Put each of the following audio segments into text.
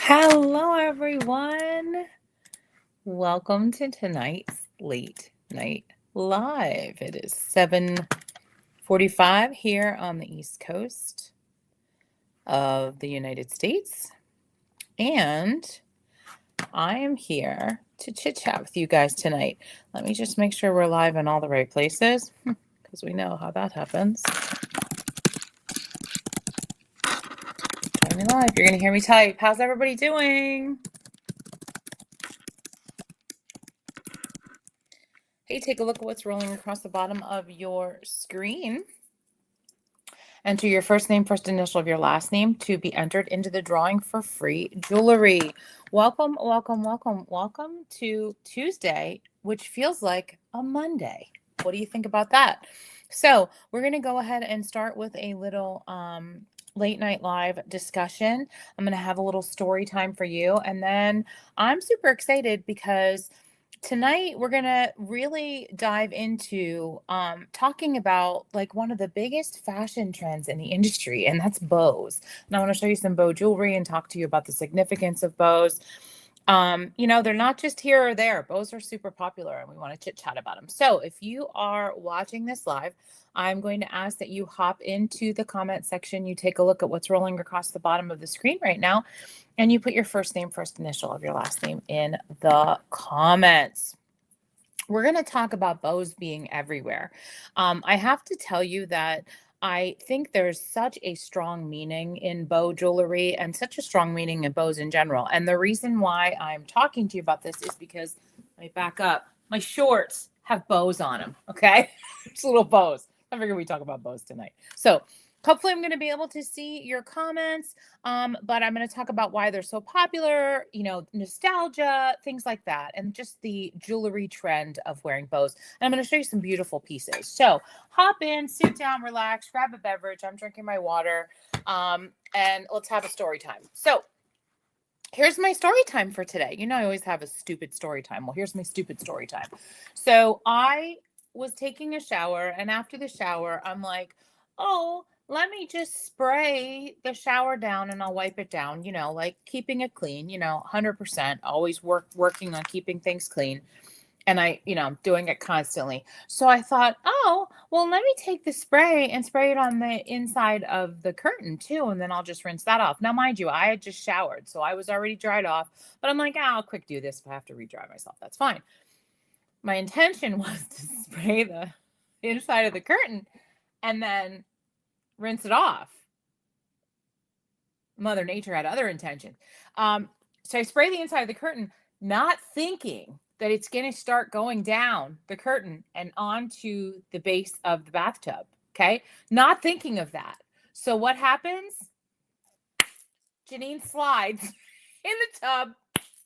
Hello, everyone. Welcome to tonight's late night live. It is 7:45 here on the East Coast of the United States, and I am here to chit chat with you guys tonight. Let me just make sure we're live in all the right places because we know how that happens. Turn me live. You're going to hear me type. How's everybody doing? Hey, take a look at what's rolling across the bottom of your screen. Enter your first name, first initial of your last name to be entered into the drawing for free jewelry. Welcome, welcome, welcome, welcome to Tuesday, which feels like a Monday. What do you think about that? So we're going to go ahead and start with a little late night live discussion. I'm going to have a little story time for you. And then I'm super excited because tonight we're going to really dive into talking about like one of the biggest fashion trends in the industry, and that's bows. And I want to show you some bow jewelry and talk to you about the significance of bows. They're not just here or there. Bows are super popular and we want to chit chat about them. So if you are watching this live, I'm going to ask that you hop into the comment section. You take a look at what's rolling across the bottom of the screen right now, and you put your first name, first initial of your last name in the comments. We're going to talk about bows being everywhere. I have to tell you that I think there's such a strong meaning in bow jewelry and such a strong meaning in bows in general. And the reason why I'm talking to you about this is because, let me back up, my shorts have bows on them, okay? Just little bows. I figured we'd talk about bows tonight. So hopefully I'm going to be able to see your comments, but I'm going to talk about why they're so popular, nostalgia, things like that, and just the jewelry trend of wearing bows. And I'm going to show you some beautiful pieces. So hop in, sit down, relax, grab a beverage. I'm drinking my water, and let's have a story time. So here's my story time for today. I always have a stupid story time. Well, here's my stupid story time. So I was taking a shower, and after the shower, I'm like, oh, let me just spray the shower down and I'll wipe it down, like keeping it clean, 100%, always working on keeping things clean. And I'm doing it constantly. So I thought, oh, well, let me take the spray and spray it on the inside of the curtain too. And then I'll just rinse that off. Now, mind you, I had just showered, so I was already dried off, but I'm like, I'll quick do this. If I have to redry myself, that's fine. My intention was to spray the inside of the curtain and then rinse it off. Mother Nature had other intentions. So I spray the inside of the curtain, not thinking that it's going to start going down the curtain and onto the base of the bathtub. Okay. Not thinking of that. So what happens? Jeanine slides in the tub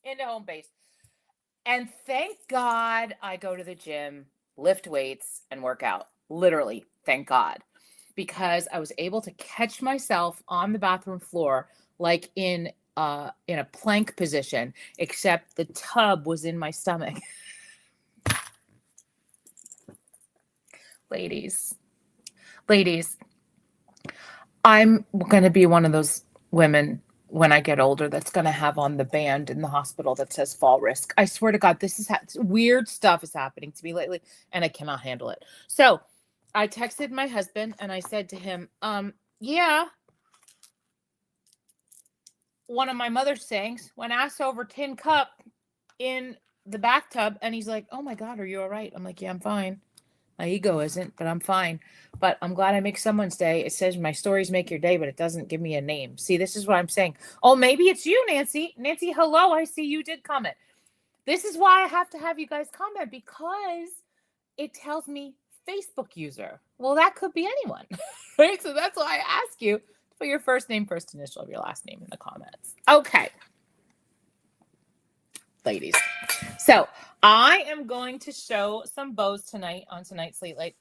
into home base. And thank God I go to the gym, lift weights, and work out. Literally, thank God. Because I was able to catch myself on the bathroom floor like in a plank position, except the tub was in my stomach. Ladies, I'm going to be one of those women when I get older that's going to have on the band in the hospital that says fall risk. I swear to God, this is weird stuff is happening to me lately, and I cannot handle it. So I texted my husband and I said to him, yeah, one of my mother's sayings, when asked over tin cup in the bathtub, and he's like, oh my God, are you all right? I'm like, yeah, I'm fine. My ego isn't, but I'm fine. But I'm glad I make someone's day. It says my stories make your day, but it doesn't give me a name. See, this is what I'm saying. Oh, maybe it's you, Nancy. Nancy, hello. I see you did comment. This is why I have to have you guys comment, because it tells me Facebook user. Well, that could be anyone, right? So that's why I ask you to put your first name, first initial of your last name in the comments. Okay. Ladies. So I am going to show some bows tonight on tonight's late.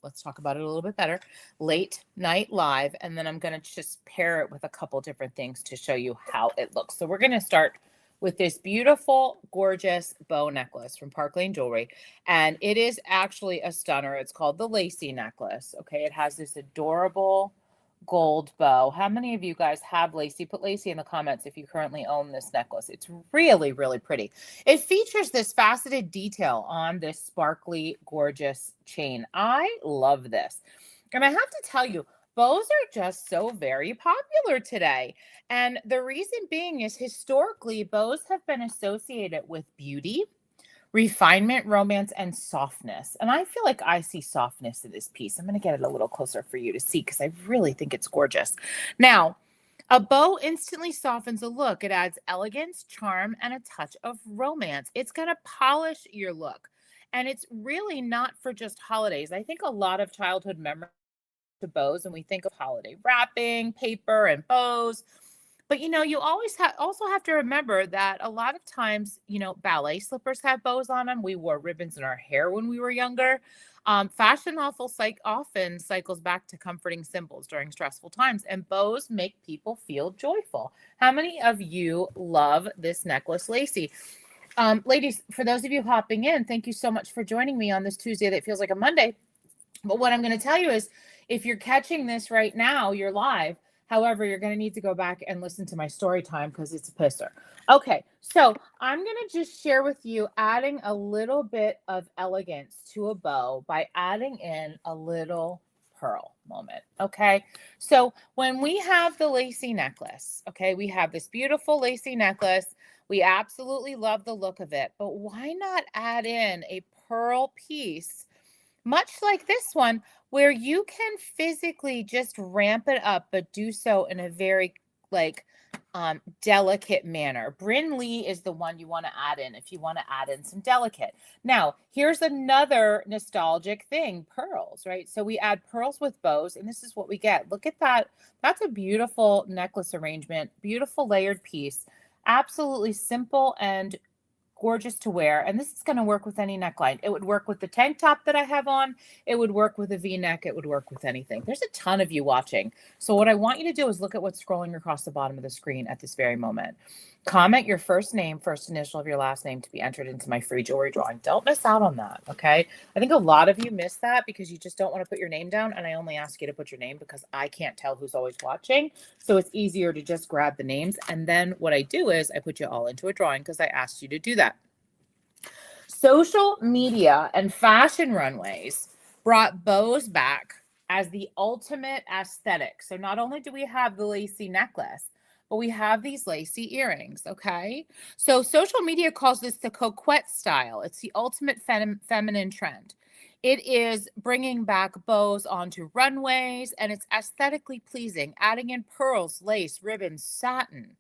Let's talk about it a little bit better. Late night live. And then I'm going to just pair it with a couple different things to show you how it looks. So we're going to start with this beautiful, gorgeous bow necklace from Park Lane Jewelry. And it is actually a stunner. It's called the Lacy necklace. Okay. It has this adorable gold bow. How many of you guys have Lacey? Put Lacey in the comments if you currently own this necklace. It's really, really pretty. It features this faceted detail on this sparkly, gorgeous chain. I love this. And I have to tell you, bows are just so very popular today. And the reason being is historically, bows have been associated with beauty, refinement, romance, and softness. And I feel like I see softness in this piece. I'm going to get it a little closer for you to see because I really think it's gorgeous. Now, a bow instantly softens a look. It adds elegance, charm, and a touch of romance. It's going to polish your look. And it's really not for just holidays. I think a lot of childhood memories to bows and we think of holiday wrapping, paper, and bows. But you always also have to remember that a lot of times, ballet slippers have bows on them. We wore ribbons in our hair when we were younger. Fashion often cycles back to comforting symbols during stressful times, and bows make people feel joyful. How many of you love this necklace, Lacey? Ladies, for those of you hopping in, thank you so much for joining me on this Tuesday that feels like a Monday. But what I'm going to tell you is if you're catching this right now, you're live. However, you're going to need to go back and listen to my story time because it's a pisser. Okay, so I'm going to just share with you adding a little bit of elegance to a bow by adding in a little pearl moment. Okay, so when we have the lacy necklace, okay, we have this beautiful lacy necklace. We absolutely love the look of it, but why not add in a pearl piece, much like this one, where you can physically just ramp it up, but do so in a very delicate manner. Bryn Lee is the one you want to add in if you want to add in some delicate. Now, here's another nostalgic thing, pearls, right? So we add pearls with bows, and this is what we get. Look at that. That's a beautiful necklace arrangement, beautiful layered piece, absolutely simple and gorgeous to wear. And this is going to work with any neckline. It would work with the tank top that I have on. It would work with a V-neck. It would work with anything. There's a ton of you watching. So what I want you to do is look at what's scrolling across the bottom of the screen at this very moment. Comment your first name, first initial of your last name to be entered into my free jewelry drawing. Don't miss out on that, okay? I think a lot of you miss that because you just don't want to put your name down, and I only ask you to put your name because I can't tell who's always watching. So it's easier to just grab the names, and then what I do is I put you all into a drawing because I asked you to do that. Social media and fashion runways brought bows back as the ultimate aesthetic. So not only do we have the lacy necklace, but we have these lacy earrings, okay? So social media calls this the coquette style. It's the ultimate feminine trend. It is bringing back bows onto runways, and it's aesthetically pleasing, adding in pearls, lace, ribbons, satin.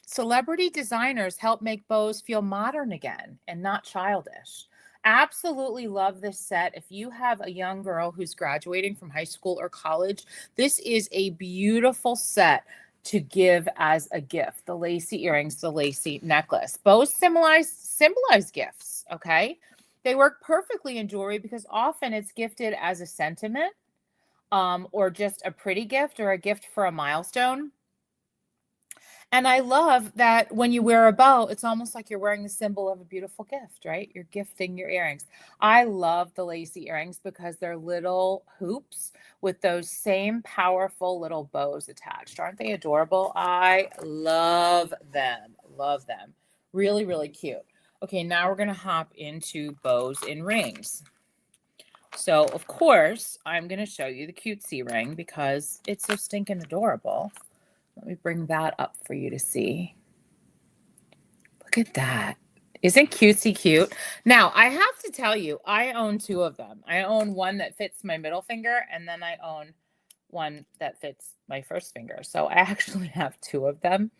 Celebrity designers help make bows feel modern again and not childish. Absolutely love this set. If you have a young girl who's graduating from high school or college, this is a beautiful set to give as a gift. The lacy earrings, the lacy necklace. Bows symbolize gifts, okay? They work perfectly in jewelry because often it's gifted as a sentiment, or just a pretty gift or a gift for a milestone. And I love that when you wear a bow, it's almost like you're wearing the symbol of a beautiful gift, right? You're gifting your earrings. I love the lacy earrings because they're little hoops with those same powerful little bows attached. Aren't they adorable? I love them. Love them. Really, really cute. Okay, now we're going to hop into bows and rings. So, of course, I'm going to show you the cutesy ring because it's so stinking adorable. Let me bring that up for you to see. Look at that. Isn't cutesy cute? Now, I have to tell you, I own two of them. I own one that fits my middle finger, and then I own one that fits my first finger. So I actually have two of them.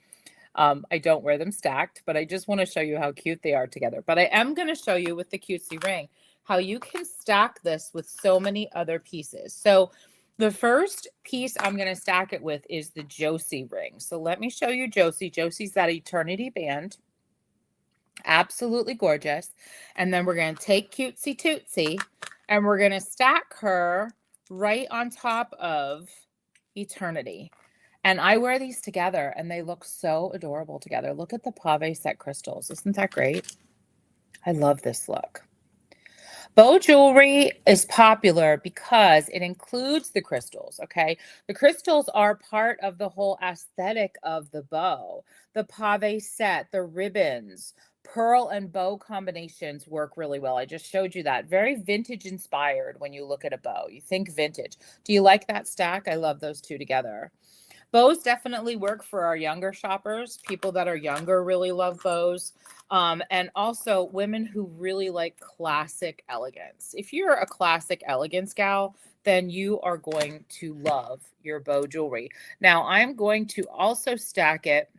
I don't wear them stacked, but I just want to show you how cute they are together. But I am going to show you with the cutesy ring how you can stack this with so many other pieces. So the first piece I'm going to stack it with is the Josie ring. So let me show you Josie. Josie's that eternity band. Absolutely gorgeous. And then we're going to take Cutesy Tootsie and we're going to stack her right on top of eternity. And I wear these together and they look so adorable together. Look at the pave set crystals. Isn't that great? I love this look. Bow jewelry is popular because it includes the crystals, okay? The crystals are part of the whole aesthetic of the bow. The pave set, the ribbons, pearl and bow combinations work really well. I just showed you that. Very vintage inspired when you look at a bow. You think vintage. Do you like that stack? I love those two together. Bows definitely work for our younger shoppers. People that are younger really love bows. And also women who really like classic elegance. If you're a classic elegance gal, then you are going to love your bow jewelry. Now, I'm going to also stack it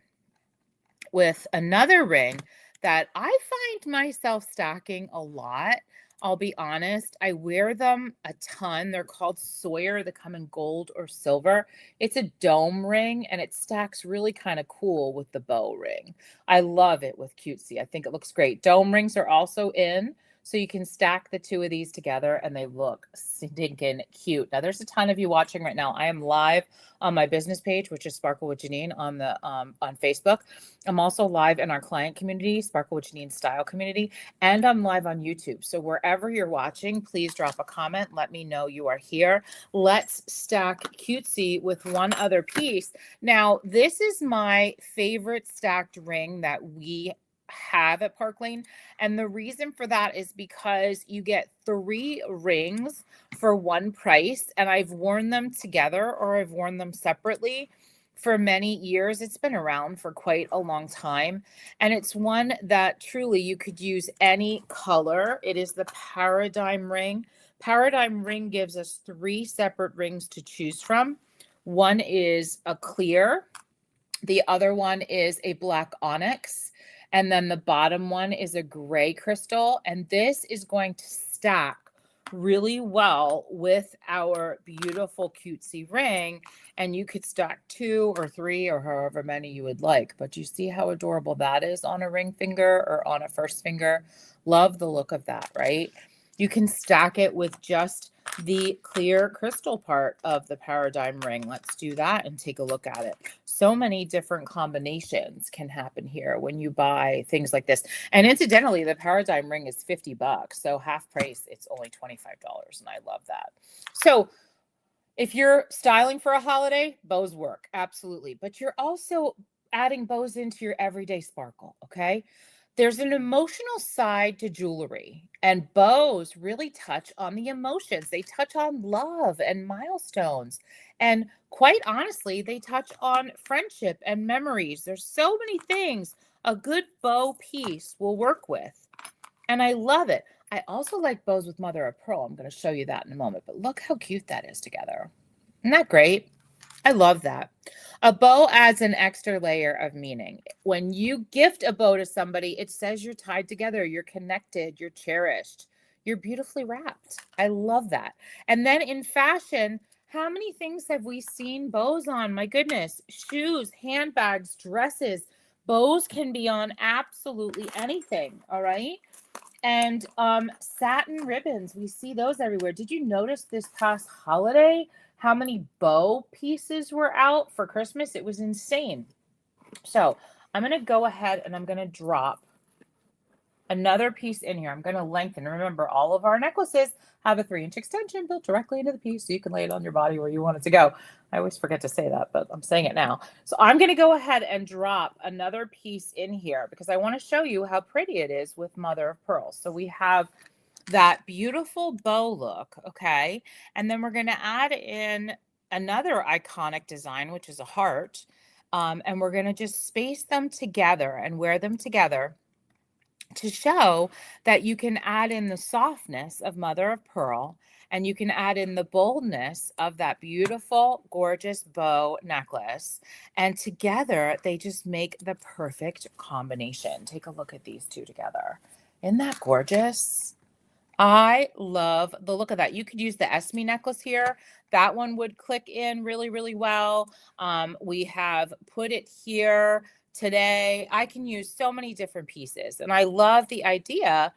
with another ring that I find myself stacking a lot. I'll be honest, I wear them a ton. They're called Sawyer. They come in gold or silver. It's a dome ring and it stacks really kind of cool with the bow ring. I love it with cutesy. I think it looks great. Dome rings are also in, so you can stack the two of these together and they look stinking cute. Now, there's a ton of you watching right now. I am live on my business page, which is Sparkle with Jeanine on Facebook. I'm also live in our client community, Sparkle with Jeanine Style community, and I'm live on YouTube. So wherever you're watching, please drop a comment. Let me know you are here. Let's stack cutesy with one other piece. Now, this is my favorite stacked ring that we have at Park Lane. And the reason for that is because you get 3 rings for one price. And I've worn them together or I've worn them separately for many years. It's been around for quite a long time. And it's one that truly you could use any color. It is the Paradigm ring. Paradigm ring gives us 3 separate rings to choose from. One is a clear. The other one is a black onyx. And then the bottom one is a gray crystal. And this is going to stack really well with our beautiful cutesy ring. And you could stack 2 or 3 or however many you would like. But you see how adorable that is on a ring finger or on a first finger? Love the look of that, right? You can stack it with just the clear crystal part of the Paradigm ring. Let's do that and take a look at it. So many different combinations can happen here when you buy things like this. And incidentally, the Paradigm ring is $50. So half price, it's only $25. And I love that. So if you're styling for a holiday, bows work. Absolutely. But you're also adding bows into your everyday sparkle. Okay. There's an emotional side to jewelry, and bows really touch on the emotions. They touch on love and milestones. And quite honestly, they touch on friendship and memories. There's so many things a good bow piece will work with. And I love it. I also like bows with mother of pearl. I'm going to show you that in a moment, but look how cute that is together. Isn't that great? I love that. A bow adds an extra layer of meaning. When you gift a bow to somebody, it says you're tied together, you're connected, you're cherished, you're beautifully wrapped. I love that. And then in fashion, how many things have we seen bows on? My goodness, shoes, handbags, dresses. Bows can be on absolutely anything, all right? And satin ribbons, we see those everywhere. Did you notice this past holiday how many bow pieces were out for Christmas? It was insane. So I'm going to go ahead and I'm going to drop another piece in here. I'm going to lengthen. Remember, all of our necklaces have a 3-inch extension built directly into the piece so you can lay it on your body where you want it to go. I always forget to say that, but I'm saying it now. So I'm going to go ahead and drop another piece in here because I want to show you how pretty it is with mother of pearl. So we have that beautiful bow look, okay? And then we're going to add in another iconic design, which is a heart. And we're going to just space them together and wear them together to show that you can add in the softness of mother of pearl and you can add in the boldness of that beautiful, gorgeous bow necklace. And together, they just make the perfect combination. Take a look at these two together. Isn't that gorgeous? I love the look of that. You could use the Esme necklace here. That one would click in really, really well. We have put it here today. I can use so many different pieces. And I love the idea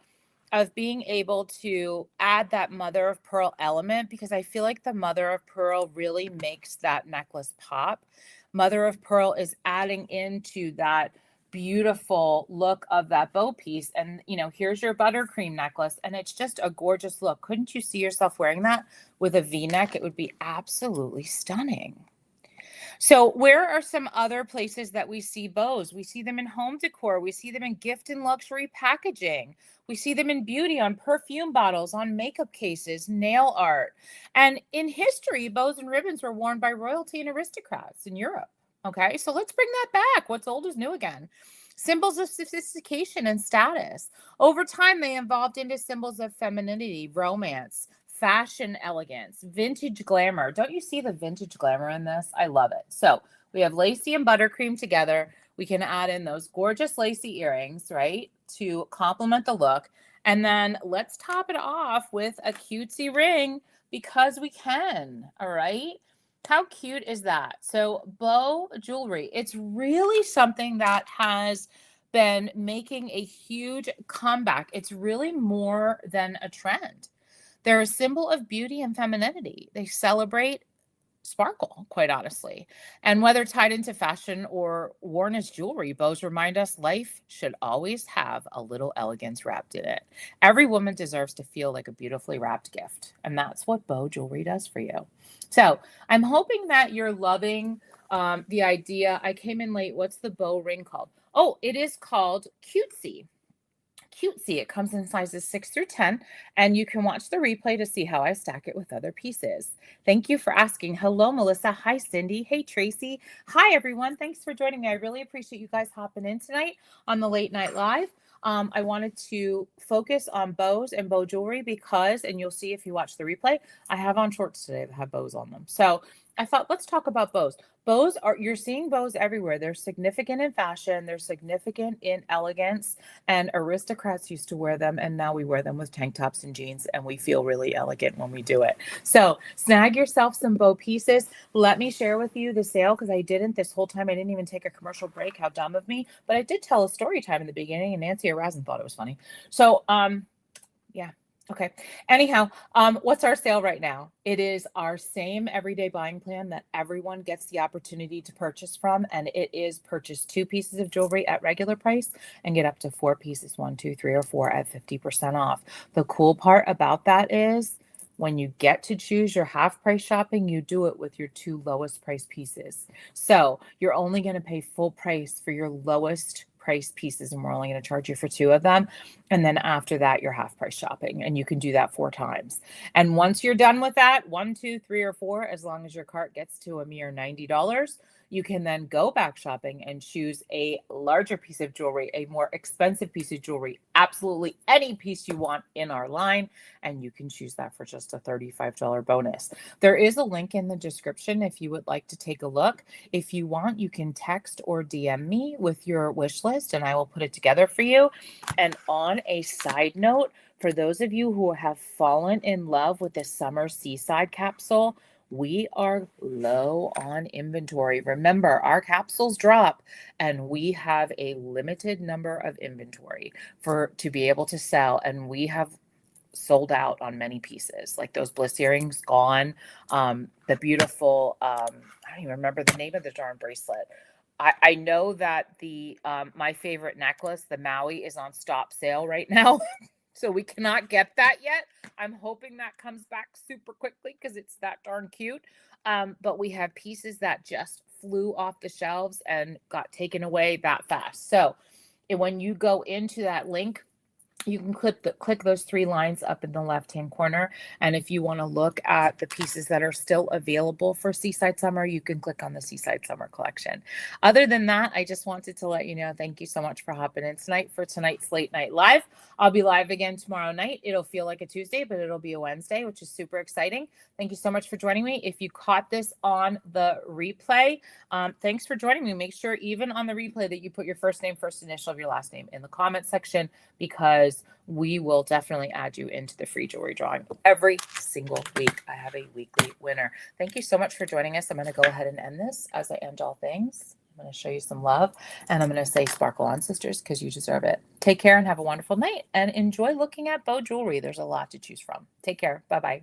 of being able to add that mother of pearl element because I feel like the mother of pearl really makes that necklace pop. Mother of pearl is adding into that beautiful look of that bow piece. And, you know, here's your buttercream necklace, and it's just a gorgeous look. Couldn't you see yourself wearing that with a V-neck? It would be absolutely stunning. So where are some other places that we see bows? We see them in home decor. We see them in gift and luxury packaging. We see them in beauty, on perfume bottles, on makeup cases, nail art. And in history, bows and ribbons were worn by royalty and aristocrats in Europe. Okay, so let's bring that back. What's old is new again. Symbols of sophistication and status. Over time, they evolved into symbols of femininity, romance, fashion elegance, vintage glamour. Don't you see the vintage glamour in this? I love it. So we have lacy and buttercream together. We can add in those gorgeous lacy earrings, right, to complement the look. And then let's top it off with a cutesy ring because we can. All right. How cute is that? So bow jewelry, it's really something that has been making a huge comeback. It's really more than a trend. They're a symbol of beauty and femininity. They celebrate sparkle, quite honestly. And whether tied into fashion or worn as jewelry, bows remind us life should always have a little elegance wrapped in it. Every woman deserves to feel like a beautifully wrapped gift. And that's what bow jewelry does for you. So I'm hoping that you're loving the idea. I came in late. What's the bow ring called? Oh, it is called Cutesy. Cutesy. It comes in sizes 6 through 10, and you can watch the replay to see how I stack it with other pieces. Thank you for asking. Hello, Melissa. Hi, Cindy. Hey, Tracy. Hi, everyone. Thanks for joining me. I really appreciate you guys hopping in tonight on the Late Night Live. I wanted to focus on bows and bow jewelry because, and you'll see if you watch the replay, I have on shorts today that have bows on them. So I thought, let's talk about bows. Bows are, you're seeing bows everywhere. They're significant in fashion. They're significant in elegance, and aristocrats used to wear them. And now we wear them with tank tops and jeans, and we feel really elegant when we do it. So snag yourself some bow pieces. Let me share with you the sale, because I didn't this whole time. I didn't even take a commercial break. How dumb of me. But I did tell a story time in the beginning, and Nancy Arazen thought it was funny. So, yeah. Okay. Anyhow, what's our sale right now? It is our same everyday buying plan that everyone gets the opportunity to purchase from. And it is purchase 2 pieces of jewelry at regular price and get up to 4 pieces, 1, 2, 3, or 4 at 50% off. The cool part about that is when you get to choose your half price shopping, you do it with your 2 lowest price pieces. So you're only going to pay full price for your lowest price pieces, and we're only going to charge you for 2 of them. And then after that, you're half price shopping, and you can do that 4 times. And once you're done with that, 1, 2, 3, or 4, as long as your cart gets to a mere $90, you can then go back shopping and choose a larger piece of jewelry, a more expensive piece of jewelry, absolutely any piece you want in our line. And you can choose that for just a $35 bonus. There is a link in the description if you would like to take a look. If you want, you can text or DM me with your wish list, and I will put it together for you. And on a side note, for those of you who have fallen in love with the summer seaside capsule, we are low on inventory. Remember, our capsules drop, and we have a limited number of inventory to be able to sell, and we have sold out on many pieces. Like those bliss earrings, gone. The beautiful, I don't even remember the name of the darn bracelet. I know that the my favorite necklace, the Maui, is on stop sale right now. So we cannot get that yet. I'm hoping that comes back super quickly because it's that darn cute. But we have pieces that just flew off the shelves and got taken away that fast. So when you go into that link, you can click those 3 lines up in the left-hand corner. And if you want to look at the pieces that are still available for Seaside Summer, you can click on the Seaside Summer collection. Other than that, I just wanted to let you know, thank you so much for hopping in tonight for tonight's Late Night Live. I'll be live again tomorrow night. It'll feel like a Tuesday, but it'll be a Wednesday, which is super exciting. Thank you so much for joining me. If you caught this on the replay, thanks for joining me. Make sure even on the replay that you put your first name, first initial of your last name in the comment section, because we will definitely add you into the free jewelry drawing every single week. I have a weekly winner. Thank you so much for joining us. I'm going to go ahead and end this as I end all things. I'm going to show you some love, and I'm going to say sparkle on, sisters, because you deserve it. Take care and have a wonderful night, and enjoy looking at bow jewelry. There's a lot to choose from. Take care. Bye-bye.